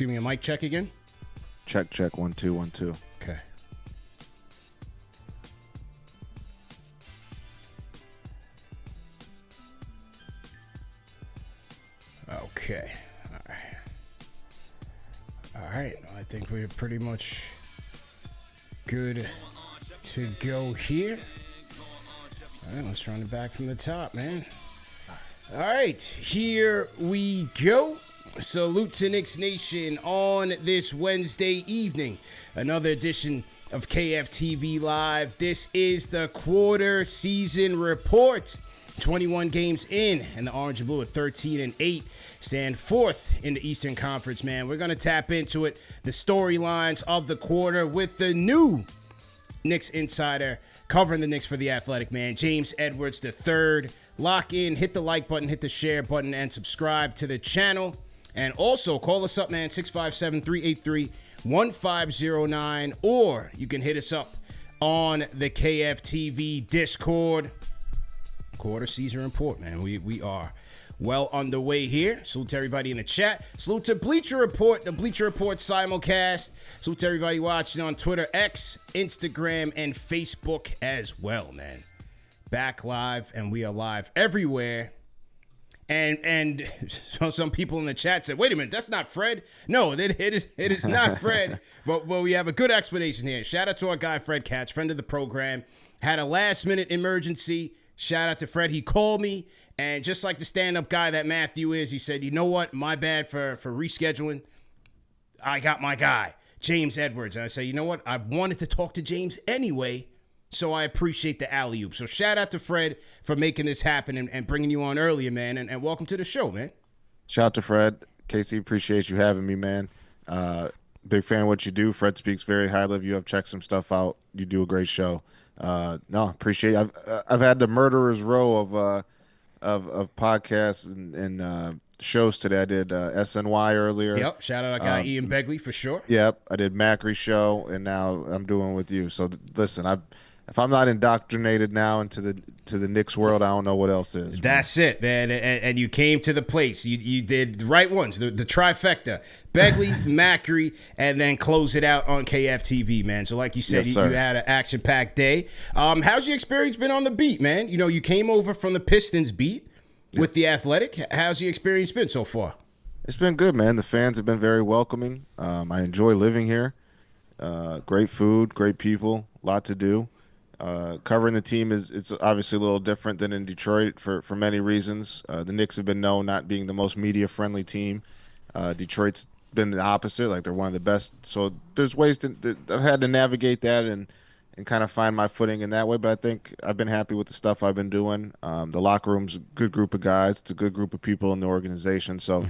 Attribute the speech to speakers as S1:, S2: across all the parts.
S1: Excuse me, a mic check again?
S2: Check, 1 2 1 2.
S1: Okay. Okay. All right. I think we're pretty much good to go here. All right, let's run it back from the top, man. All right, here we go. Salute to Knicks Nation on this Wednesday evening. Another edition of KFTV Live. This is the quarter season report. 21 games in, and the Orange and Blue at 13-8 stand fourth in the Eastern Conference, man. We're going to tap into it, the storylines of the quarter with the new Knicks insider covering the Knicks for The Athletic, man, James Edwards III. Lock in, hit the like button, hit the share button, and subscribe to the channel. And also, call us up, man, 657-383-1509, or you can hit us up on the KFTV Discord. Quarter season report, man. We are well underway here. Salute to everybody in the chat. Salute to Bleacher Report, the Bleacher Report simulcast. Salute to everybody watching on Twitter, X, Instagram, and Facebook as well, man. Back live, and we are live everywhere. And so some people in the chat said, wait a minute, that's not Fred. No, it is not Fred. but we have a good explanation here. Shout out to our guy, Fred Katz, friend of the program. Had a last-minute emergency. Shout out to Fred. He called me, and just like the stand-up guy that Matthew is, he said, you know what? My bad for rescheduling. I got my guy, James Edwards. And I say, you know what? I've wanted to talk to James anyway, so I appreciate the alley-oop. So shout out to Fred for making this happen and bringing you on earlier, man. And welcome to the show, man.
S2: Shout out to Fred. Casey, appreciate you having me, man. Big fan of what you do. Fred speaks very highly of you. I've checked some stuff out. You do a great show. No, appreciate it. I've had the murderer's row of podcasts and shows today. I did SNY earlier.
S1: Yep. Shout out our guy Ian Begley for sure.
S2: Yep. I did Macri show, and now I'm doing with you. So listen, if I'm not indoctrinated now into the Knicks world, I don't know what else is.
S1: That's it, man. And you came to the place. You did the right ones, the trifecta. Begley, Macri, and then close it out on KFTV, man. So like you said,
S2: yes,
S1: you had an action-packed day. How's your experience been on the beat, man? You know, you came over from the Pistons beat with The Athletic. How's your experience been so far?
S2: It's been good, man. The fans have been very welcoming. I enjoy living here. Great food, great people, a lot to do. Covering the team it's obviously a little different than in Detroit for many reasons. The Knicks have been known not being the most media-friendly team. Detroit's been the opposite, like they're one of the best. So there's ways I've had to navigate that and kind of find my footing in that way. But I think I've been happy with the stuff I've been doing. The locker room's a good group of guys. It's a good group of people in the organization. So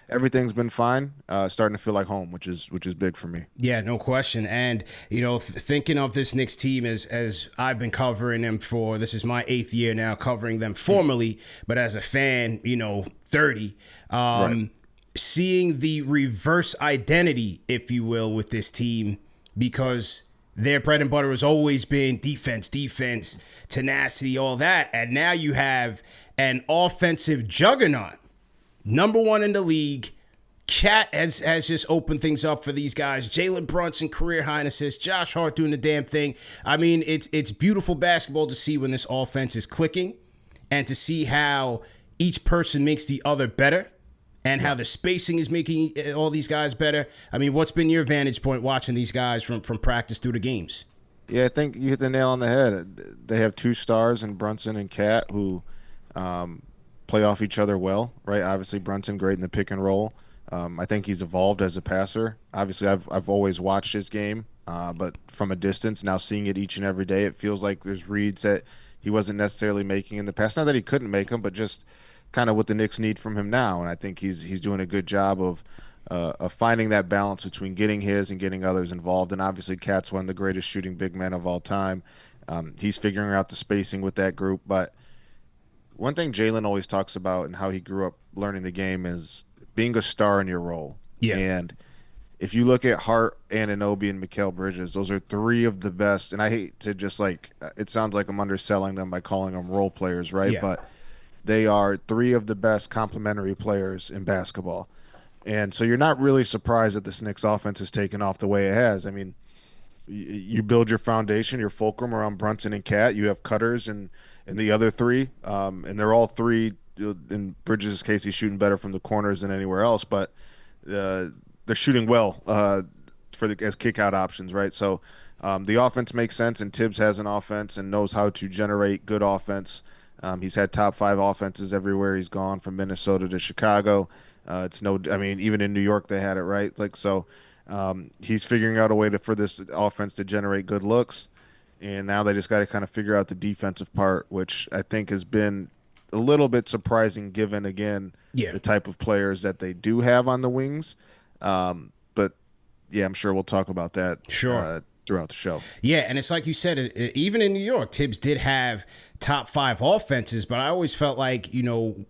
S2: everything's been fine. Starting to feel like home, which is big for me.
S1: Yeah, no question. And, you know, thinking of this Knicks team as I've been covering them for, this is my 8th year now covering them formally, but as a fan, 30.
S2: Right.
S1: Seeing the reverse identity, if you will, with this team, because their bread and butter has always been defense, tenacity, all that. And now you have an offensive juggernaut. Number one in the league. Cat has just opened things up for these guys. Jalen Brunson, career high in assists. Josh Hart doing the damn thing. I mean, it's beautiful basketball to see when this offense is clicking and to see how each person makes the other better and how the spacing is making all these guys better. I mean, what's been your vantage point watching these guys from practice through the games?
S2: Yeah, I think you hit the nail on the head. They have two stars in Brunson and Cat who play off each other well, right? Obviously, Brunson great in the pick and roll. I think he's evolved as a passer. Obviously, I've always watched his game, but from a distance, now seeing it each and every day, it feels like there's reads that he wasn't necessarily making in the past. Not that he couldn't make them, but just kind of what the Knicks need from him now. And I think he's doing a good job of finding that balance between getting his and getting others involved. And obviously, Cat's one of the greatest shooting big men of all time. He's figuring out the spacing with that group. But one thing Jalen always talks about and how he grew up learning the game is being a star in your role.
S1: Yeah.
S2: And if you look at Hart, Anunoby, and Mikal Bridges, those are three of the best. And I hate to just it sounds like I'm underselling them by calling them role players, right?
S1: Yeah.
S2: But they are three of the best complementary players in basketball. And so you're not really surprised that this Knicks offense has taken off the way it has. I mean, you build your foundation, your fulcrum around Brunson and Cat. You have cutters and the other three, and they're all three. In Bridges' case, he's shooting better from the corners than anywhere else, but they're shooting well as kick out options, right? So the offense makes sense, and Tibbs has an offense and knows how to generate good offense. He's had top 5 offenses everywhere he's gone, from Minnesota to Chicago. I mean, even in New York they had it, right? Like, so he's figuring out a way for this offense to generate good looks, and now they just got to kind of figure out the defensive part, which I think has been a little bit surprising given, again, the type of players that they do have on the wings. But yeah, I'm sure we'll talk about that throughout the show.
S1: Yeah, and it's like you said, even in New York, Tibbs did have top 5 offenses, but I always felt like,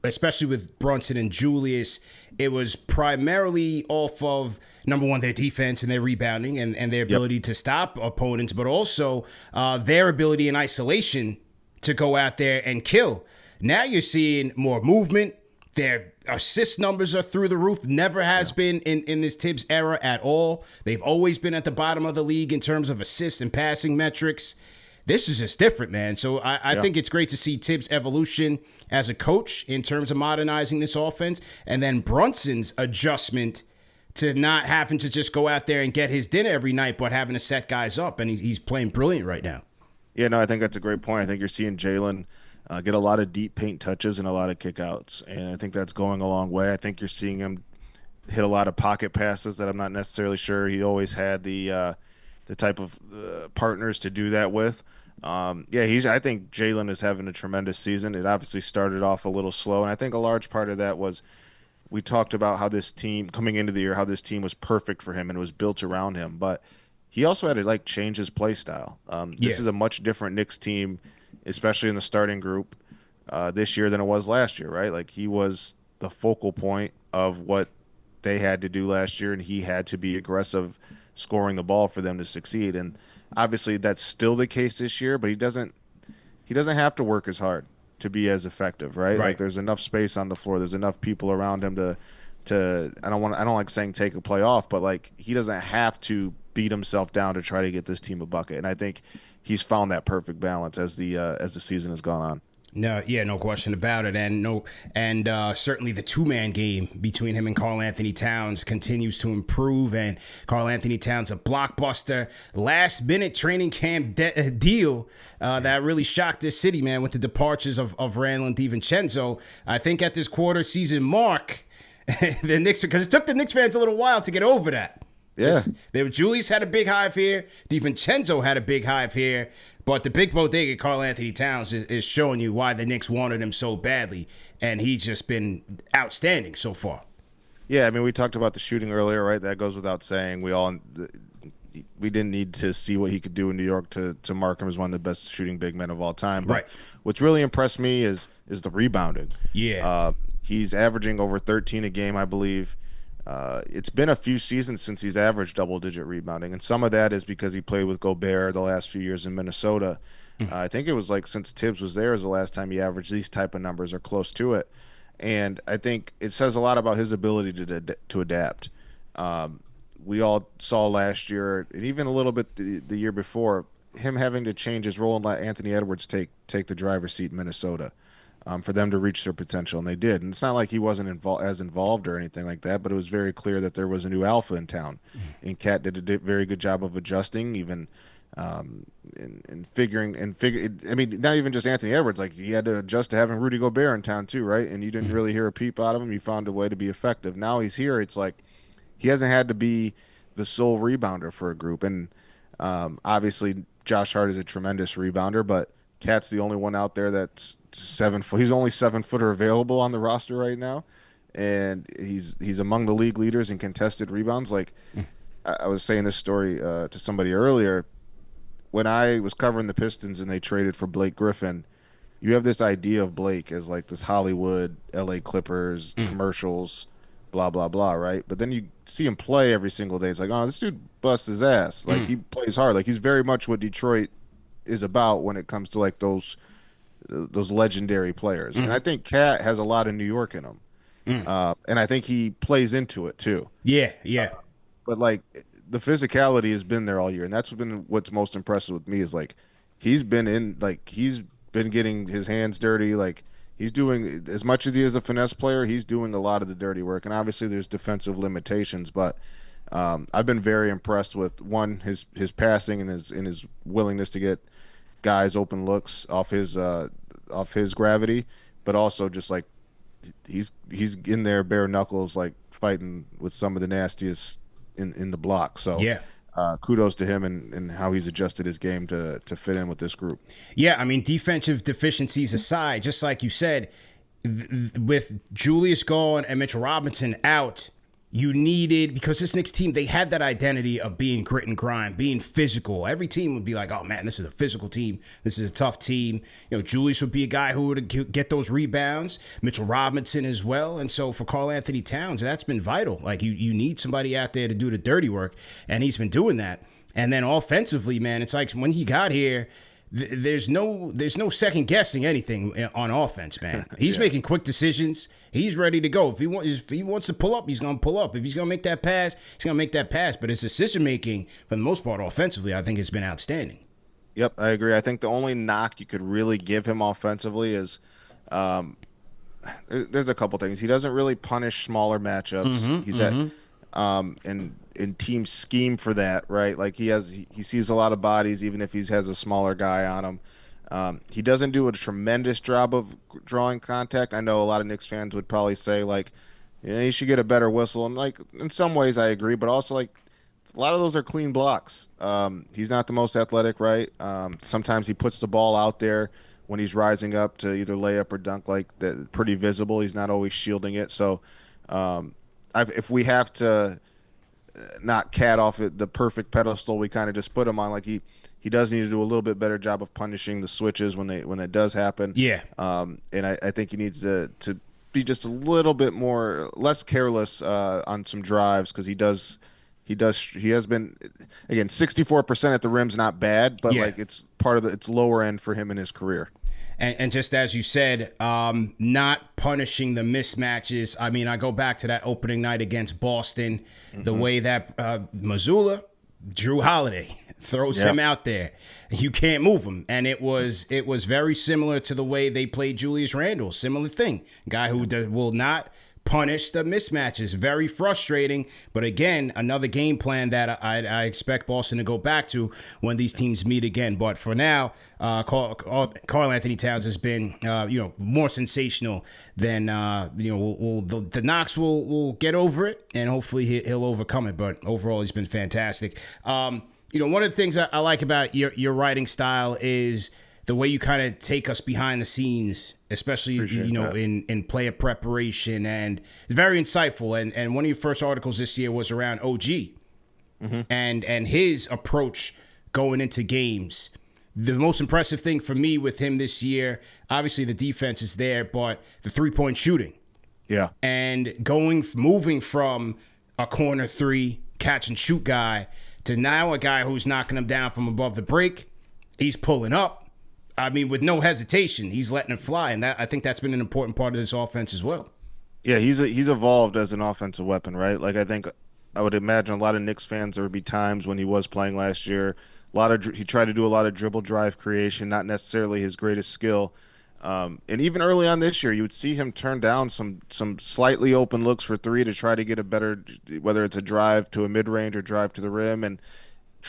S1: especially with Brunson and Julius, it was primarily off of, number one, their defense and their rebounding and their ability to stop opponents, but also their ability in isolation to go out there and kill. Now you're seeing more movement. Their assist numbers are through the roof. Never has been in this Tibbs era at all. They've always been at the bottom of the league in terms of assist and passing metrics. This is just different, man. So I think it's great to see Tibbs' evolution as a coach in terms of modernizing this offense, and then Brunson's adjustment to not having to just go out there and get his dinner every night, but having to set guys up, and he's playing brilliant right now.
S2: Yeah, no, I think that's a great point. I think you're seeing Jalen get a lot of deep paint touches and a lot of kickouts, and I think that's going a long way. I think you're seeing him hit a lot of pocket passes that I'm not necessarily sure he always had the type of partners to do that with. I think Jalen is having a tremendous season. It obviously started off a little slow, and I think a large part of that was we talked about how this team, coming into the year, how this team was perfect for him and it was built around him. But he also had to change his play style. This is a much different Knicks team, especially in the starting group this year than it was last year, right? Like, he was the focal point of what they had to do last year, and he had to be aggressive scoring the ball for them to succeed. And obviously that's still the case this year, but he doesn't have to work as hard to be as effective, right? Like, there's enough space on the floor, there's enough people around him to I don't like saying take a play off, but he doesn't have to beat himself down to try to get this team a bucket. And I think he's found that perfect balance as the season has gone on.
S1: No question about it, and certainly the 2-man game between him and Karl-Anthony Towns continues to improve. And Karl-Anthony Towns, a blockbuster last-minute training camp deal that really shocked this city, man, with the departures of Randall and DiVincenzo. I think at this quarter season mark, the Knicks, because it took the Knicks fans a little while to get over that.
S2: Yeah,
S1: Julius had a big hive here. DiVincenzo had a big hive here. But the big bodega, Karl-Anthony Towns, is showing you why the Knicks wanted him so badly, and he's just been outstanding so far.
S2: Yeah, I mean, we talked about the shooting earlier, right? That goes without saying. We didn't need to see what he could do in New York to mark him as one of the best shooting big men of all time. But what's really impressed me is the rebounding.
S1: Yeah.
S2: He's averaging over 13 a game, I believe. It's been a few seasons since he's averaged double-digit rebounding, and some of that is because he played with Gobert the last few years in Minnesota. I think it was since Tibbs was there is the last time he averaged these type of numbers or close to it. And I think it says a lot about his ability to adapt. We all saw last year, and even a little bit the year before, him having to change his role and let Anthony Edwards take the driver's seat in Minnesota. For them to reach their potential, and they did. And it's not like he wasn't as involved or anything like that, but it was very clear that there was a new alpha in town. And Cat did a very good job of adjusting, even and figuring. I mean, not even just Anthony Edwards. He had to adjust to having Rudy Gobert in town too, right? And you didn't really hear a peep out of him. You found a way to be effective. Now he's here. It's like he hasn't had to be the sole rebounder for a group. And obviously, Josh Hart is a tremendous rebounder, but Cat's the only one out there that's 7 foot. He's only 7-footer available on the roster right now, and he's among the league leaders in contested rebounds. I was saying this story to somebody earlier. When I was covering the Pistons and they traded for Blake Griffin, you have this idea of Blake as this Hollywood, LA Clippers, commercials, blah, blah, blah, right? But then you see him play every single day. It's oh, this dude busts his ass. He plays hard. He's very much what Detroit is about when it comes to those legendary players. And I think Cat has a lot of New York in him. And I think he plays into it too.
S1: Yeah, yeah.
S2: But like the physicality has been there all year, and that's been what's most impressive with me is like he's been getting his hands dirty. Like he's doing as much as he is a finesse player, he's doing a lot of the dirty work. And obviously there's defensive limitations, but I've been very impressed with his passing and his willingness to get guys open looks off his gravity, but also just like he's in there bare knuckles like fighting with some of the nastiest in the block. So
S1: Yeah.
S2: kudos to him and how he's adjusted his game to fit in with this group.
S1: Yeah, I mean, defensive deficiencies aside, just like you said, with Julius gone and Mitchell Robinson out, you needed, because this Knicks team, they had that identity of being grit and grind, being physical. Every team would be like, oh man, this is a physical team. This is a tough team. You know, Julius would be a guy who would get those rebounds, Mitchell Robinson as well. And so for Karl Anthony Towns, that's been vital. Like you need somebody out there to do the dirty work, and he's been doing that. And then offensively, man, it's like when he got here, there's no second guessing anything on offense, man. He's making quick decisions. He's ready to go. If he wants to pull up, he's going to pull up. If he's going to make that pass, he's going to make that pass. But his decision making, for the most part, offensively, I think has been outstanding.
S2: Yep, I agree. I think the only knock you could really give him offensively is there's a couple things. He doesn't really punish smaller matchups. He's at and teams scheme for that, right? Like he sees a lot of bodies, even if he has a smaller guy on him. He doesn't do a tremendous job of drawing contact. I know a lot of Knicks fans would probably say like, yeah, he should get a better whistle. And like in some ways I agree, but also like a lot of those are clean blocks. He's not the most athletic, right? Sometimes he puts the ball out there when he's rising up to either lay up or dunk, like that, pretty visible. He's not always shielding it. So if we have to not cat off at the perfect pedestal we kind of just put him on, like he does need to do a little bit better job of punishing the switches when that does happen.
S1: Yeah.
S2: And I think he needs to be just a little bit less careless on some drives, because he has been, again, 64% at the rim's not bad, but like it's part of it's lower end for him in his career.
S1: And just as you said, not punishing the mismatches. I mean, I go back to that opening night against Boston, the way that Mazzulla, Drew Holiday, throws him out there. You can't move him. And it was very similar to the way they played Julius Randle. Similar thing. Guy who will not punish the mismatches. Very frustrating. But again, another game plan that I expect Boston to go back to when these teams meet again. But for now, Karl Anthony Towns has been more sensational than the Knox will get over it, and hopefully he'll overcome it. But overall, he's been fantastic. One of the things I like about your writing style is the way you kind of take us behind the scenes, especially in player preparation, and it's very insightful. And one of your first articles this year was around OG and his approach going into games. The most impressive thing for me with him this year, obviously the defense is there, but the 3-point shooting.
S2: Yeah.
S1: And moving from a corner three catch and shoot guy to now a guy who's knocking him down from above the break. He's pulling up. I mean, with no hesitation, he's letting it fly, and I think that's been an important part of this offense as well.
S2: Yeah, he's evolved as an offensive weapon, right? Like I would imagine a lot of Knicks fans, there would be times when he was playing last year, he tried to do a lot of dribble drive creation, not necessarily his greatest skill. And even early on this year, you would see him turn down some slightly open looks for three to try to get a better, whether it's a drive to a mid range or drive to the rim, and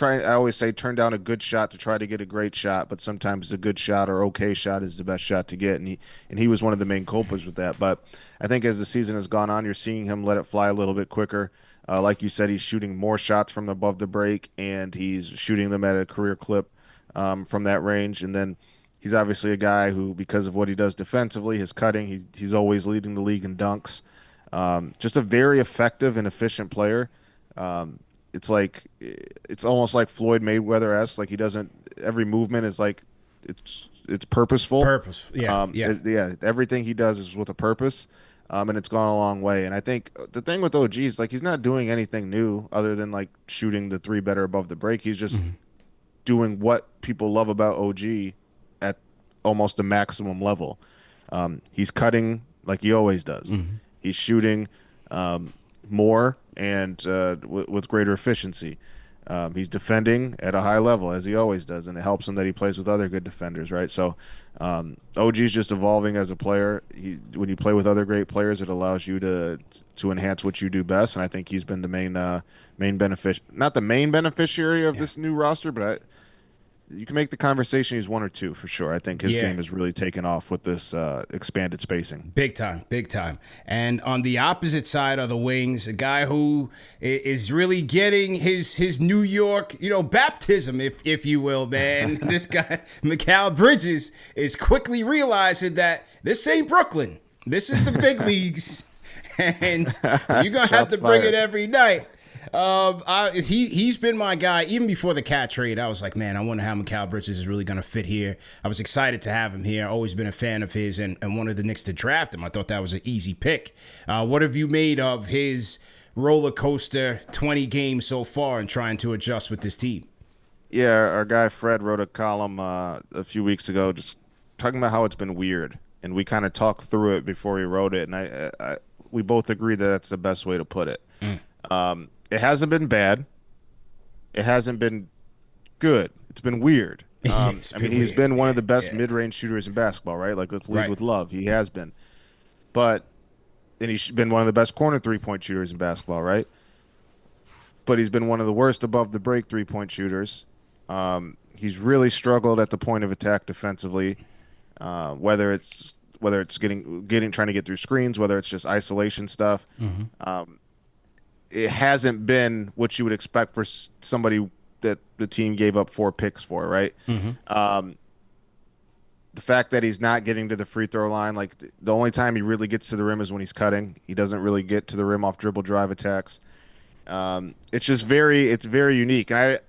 S2: I always say turn down a good shot to try to get a great shot, but sometimes a good shot or okay shot is the best shot to get, and he was one of the main culprits with that. But I think as the season has gone on, you're seeing him let it fly a little bit quicker. Like you said, he's shooting more shots from above the break, and he's shooting them at a career clip from that range. And then he's obviously a guy who, because of what he does defensively, his cutting, he's always leading the league in dunks. Just a very effective and efficient player. It's almost like Floyd Mayweather-esque. Like every movement is like it's purposeful. Everything he does is with a purpose. And it's gone a long way. And I think the thing with OG is like he's not doing anything new other than like shooting the three better above the break. He's just doing what people love about OG at almost a maximum level. He's cutting like he always does. He's shooting more and with greater efficiency. He's defending at a high level, as he always does, and it helps him that he plays with other good defenders, right? So OG's just evolving as a player. When you play with other great players, it allows you to enhance what you do best, and I think he's been the main not the main beneficiary of this new roster, but you can make the conversation he's one or two for sure. I think his game has really taken off with this expanded spacing.
S1: Big time, big time. And on the opposite side of the wings, a guy who is really getting his New York, baptism, if you will, man. This guy, Mikal Bridges, is quickly realizing that this ain't Brooklyn. This is the big leagues. And you're going to have to bring it every night. He's been my guy even before the Cat trade. I was like, man, I wonder how Mikal Bridges is really going to fit here. I was excited to have him here. Always been a fan of his and wanted the Knicks to draft him. I thought that was an easy pick. What have you made of his roller coaster 20 games so far and trying to adjust with this team?
S2: Yeah, our guy Fred wrote a column a few weeks ago just talking about how it's been weird, and we kind of talked through it before he wrote it, and we both agree that that's the best way to put it. It hasn't been bad. It hasn't been good. It's been weird. He's been one of the best mid-range shooters in basketball, right? Like, let's lead with love. He has been. And he's been one of the best corner three-point shooters in basketball, right? But he's been one of the worst above-the-break three-point shooters. He's really struggled at the point of attack defensively, whether it's trying to get through screens, whether it's just isolation stuff. It hasn't been what you would expect for somebody that the team gave up 4 picks for, right? The fact that he's not getting to the free throw line, like the only time he really gets to the rim is when he's cutting. He doesn't really get to the rim off dribble drive attacks. It's just very unique. And I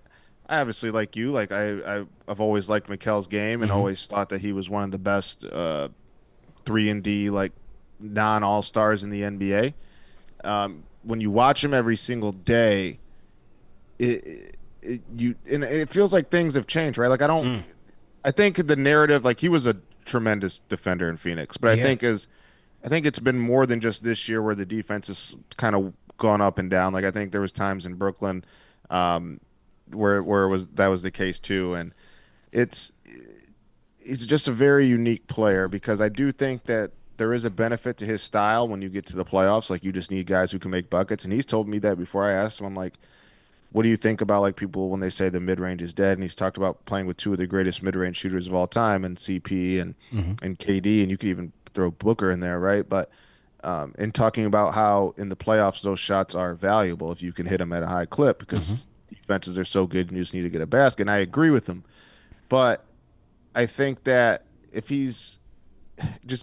S2: obviously, like you, I've always liked Mikal's game and always thought that he was one of the best 3-and-D non-all-stars in the NBA. When you watch him every single day, it feels like things have changed, right? Like I think the narrative, like he was a tremendous defender in Phoenix, but I think it's been more than just this year where the defense has kind of gone up and down. Like I think there was times in Brooklyn where that was the case too, and he's just a very unique player because I do think that there is a benefit to his style when you get to the playoffs. Like, you just need guys who can make buckets. And he's told me that before I asked him. I'm like, what do you think about, like, people when they say the mid-range is dead? And he's talked about playing with 2 of the greatest mid-range shooters of all time, and CP and KD, and you could even throw Booker in there, right? But in talking about how in the playoffs those shots are valuable if you can hit them at a high clip because defenses are so good and you just need to get a basket. And I agree with him. But I think that if he's –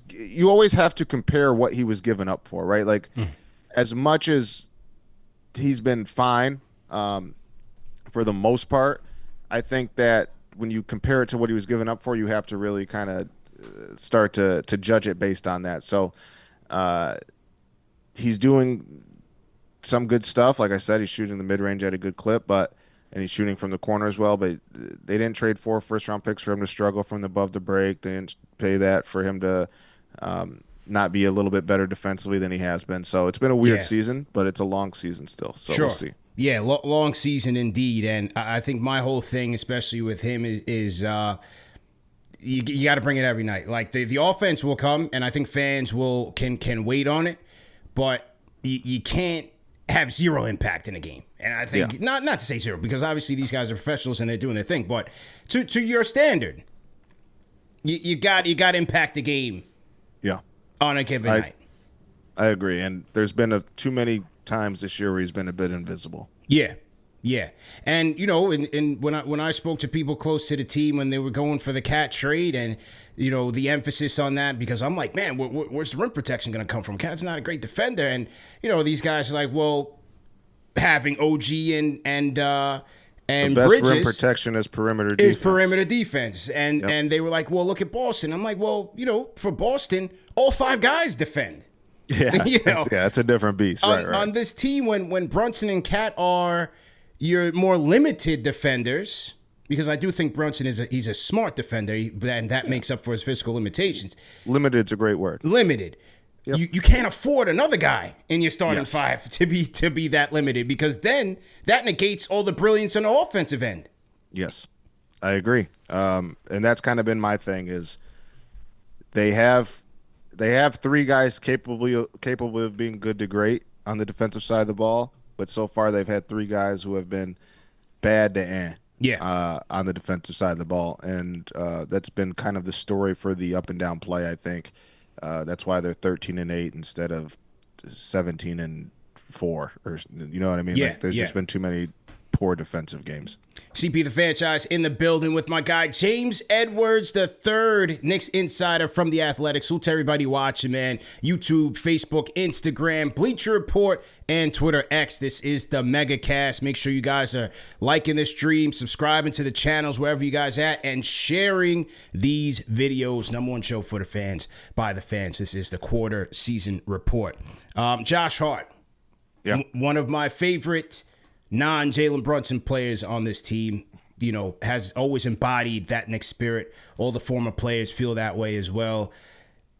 S2: you always have to compare what he was given up for, right? Like, as much as he's been fine for the most part, I think that when you compare it to what he was given up for, you have to really kind of start to judge it based on that. So he's doing some good stuff. Like I said, he's shooting the mid-range at a good clip, and he's shooting from the corner as well, but they didn't trade 4 first-round picks for him to struggle from above the break. They didn't pay that for him to not be a little bit better defensively than he has been. So it's been a weird season, but it's a long season still. So we'll see.
S1: Yeah, long season indeed. And I think my whole thing, especially with him, is you got to bring it every night. Like, the offense will come, and I think fans can wait on it, but you can't have zero impact in a game. And I think not to say zero, because obviously these guys are professionals and they're doing their thing, but to your standard, you got to impact the game. Yeah, on a given night.
S2: I agree, and there's been too many times this year where he's been a bit invisible.
S1: Yeah, and and when I spoke to people close to the team when they were going for the Cat trade, and the emphasis on that, because I'm like, man, where's the rim protection going to come from? Cat's not a great defender, and these guys are like, well, having OG and the best
S2: Bridges rim protection is perimeter
S1: defense. And they were like, well, look at Boston. I'm like, well, for Boston, all 5 guys defend.
S2: Yeah, it's a different beast. Right.
S1: On this team, when Brunson and Cat are your more limited defenders, because I do think Brunson he's a smart defender, and that makes up for his physical limitations.
S2: Limited's a great word.
S1: Limited.
S2: Yep.
S1: You can't afford another guy in your starting
S2: Yes.
S1: five to be that limited, because then that negates all the brilliance on the offensive end.
S2: Yes, I agree. And that's kind of been my thing is they have three guys capable of being good to great on the defensive side of the ball, but so far they've had three guys who have been bad to on the defensive side of the ball, and that's been kind of the story for the up and down play. I think that's why they're 13-8 instead of 17-4, or you know what I mean?
S1: Yeah,
S2: like, there's just been too many poor defensive games.
S1: CP the franchise in the building with my guy James Edwards the third, Knicks insider from The Athletic. Salute to everybody watching, man. YouTube, Facebook, Instagram, Bleacher Report, and Twitter X. This is the Mega Cast. Make sure you guys are liking this stream, subscribing to the channels wherever you guys at, and sharing these videos. Number one show for the fans, by the fans. This is the quarter season report. Josh Hart, one of my favorite non-Jalen Brunson players on this team, you know, has always embodied that Knicks spirit. All the former players feel that way as well.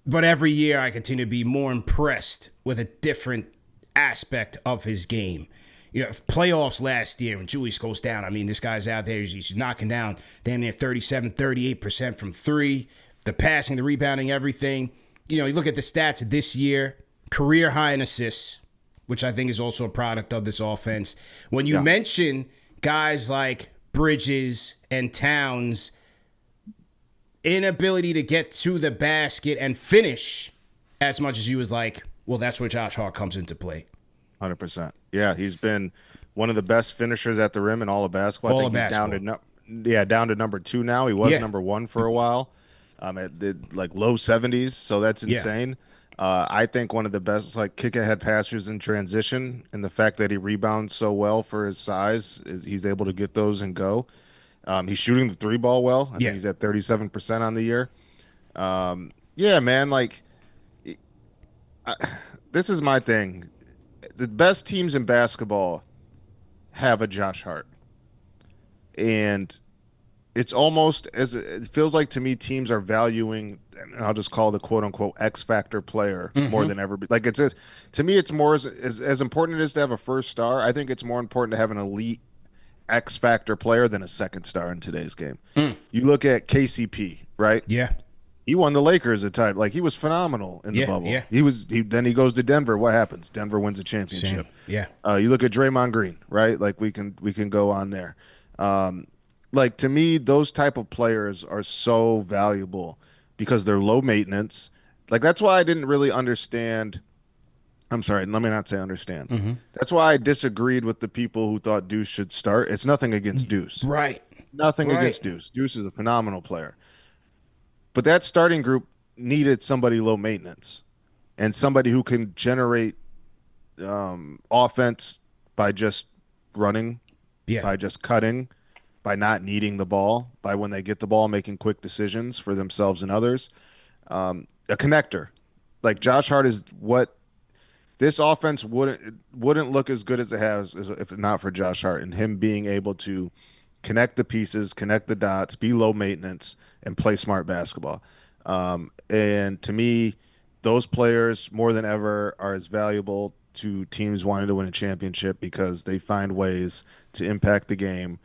S1: But every year I continue to be more impressed with a different aspect of his game. You know, playoffs last year when Julius goes down, I mean, this guy's out there, he's knocking down damn near 38% from three. The passing, the rebounding, everything. You know, you look at the stats this year, career high in assists, which I think is also a product of this offense. When you mention guys like Bridges and Towns' inability to get to the basket and finish as much as you was like, well, that's where Josh Hart comes into play.
S2: 100%. Yeah, he's been one of the best finishers at the rim in all of basketball. I think he's down to number 2 now. He was number 1 for a while, at the like low 70s. So that's insane. Yeah. I think one of the best like kick-ahead passers in transition, and the fact that he rebounds so well for his size, is he's able to get those and go. He's shooting the three ball well. I think he's at 37% on the year. Yeah, man, like this is my thing. The best teams in basketball have a Josh Hart, and it's almost as it feels like to me teams are valuing, and I'll just call the quote unquote X factor player more than ever. Like to me, it's more as important it is to have a first star. I think it's more important to have an elite X factor player than a second star in today's game. You look at KCP, right?
S1: Yeah.
S2: He won the Lakers at time. Like, he was phenomenal in the bubble.
S1: Yeah.
S2: Then he goes to Denver. What happens? Denver wins a championship.
S1: Yeah.
S2: You look at Draymond Green, right? Like, we can go on there. Like, to me, those type of players are so valuable because they're low maintenance. Like, that's why I didn't really understand. I'm sorry, let me not say understand. That's why I disagreed with the people who thought Deuce should start. It's nothing against Deuce.
S1: Right.
S2: Nothing against Deuce. Deuce is a phenomenal player. But that starting group needed somebody low maintenance and somebody who can generate offense by just running, by just cutting, by not needing the ball, by when they get the ball making quick decisions for themselves and others. A connector. Like, Josh Hart is what this offense wouldn't look as good as it has if not for Josh Hart and him being able to connect the pieces, connect the dots, be low maintenance, and play smart basketball. And to me, those players more than ever are as valuable to teams wanting to win a championship because they find ways to impact the game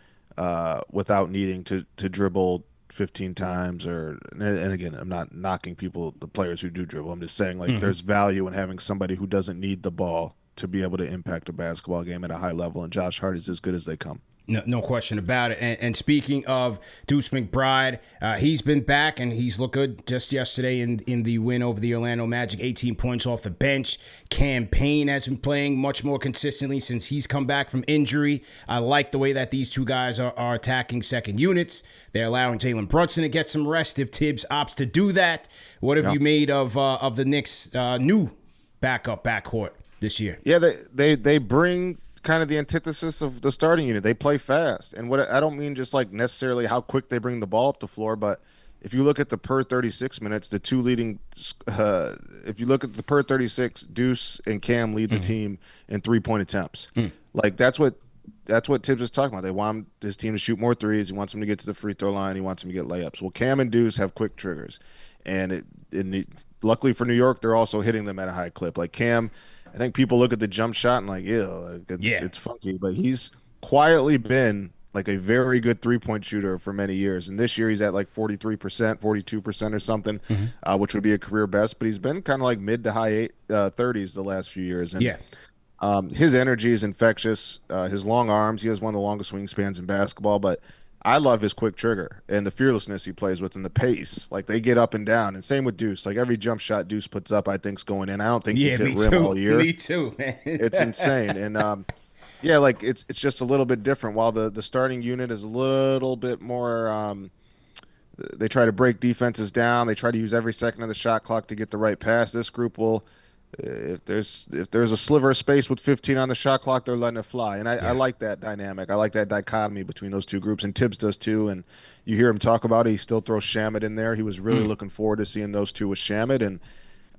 S2: without needing to dribble 15 times and again, I'm not knocking the players who do dribble. I'm just saying, like, there's value in having somebody who doesn't need the ball to be able to impact a basketball game at a high level, and Josh Hart is as good as they come.
S1: No question about it. And speaking of Deuce McBride, he's been back and he's looked good just yesterday in the win over the Orlando Magic, 18 points off the bench. Cam Payne has been playing much more consistently since he's come back from injury. I like the way that these two guys are attacking second units. They're allowing Jalen Brunson to get some rest if Tibbs opts to do that. What have you made of the Knicks' new backup backcourt this year?
S2: Yeah, they bring kind of the antithesis of the starting unit. They play fast, and what I don't mean just like necessarily how quick they bring the ball up the floor, but if you look at the per 36 minutes, the two leading if you look at the per 36, Deuce and Cam lead the team in 3-point attempts. Like, that's what Tibbs is talking about. They want his team to shoot more threes. He wants them to get to the free throw line. He wants them to get layups. Well, Cam and Deuce have quick triggers, and luckily for New York, they're also hitting them at a high clip. Like Cam, I think people look at the jump shot and like, ew,
S1: Yeah.
S2: it's funky, but he's quietly been like a very good 3-point shooter for many years. And this year he's at like 43%, 42% or something, which would be a career best. But he's been kind of like mid to high 30s the last few years. And
S1: Yeah.
S2: his energy is infectious. His long arms, he has one of the longest wingspans in basketball. But I love his quick trigger and the fearlessness he plays with and the pace. Like they get up and down. And same with Deuce. Like every jump shot Deuce puts up, I think's going in. I don't think
S1: Yeah,
S2: he's
S1: me
S2: hit rim
S1: too.
S2: all year.
S1: Me too, man.
S2: It's insane. And yeah, like it's just a little bit different. While the starting unit is a little bit more, they try to break defenses down. They try to use every second of the shot clock to get the right pass. This group will, if there's a sliver of space with 15 on the shot clock, they're letting it fly. And I like that dynamic. I like that dichotomy between those two groups. And Tibbs does too. And you hear him talk about it. He still throws Shamet in there. He was really looking forward to seeing those two with Shamet. And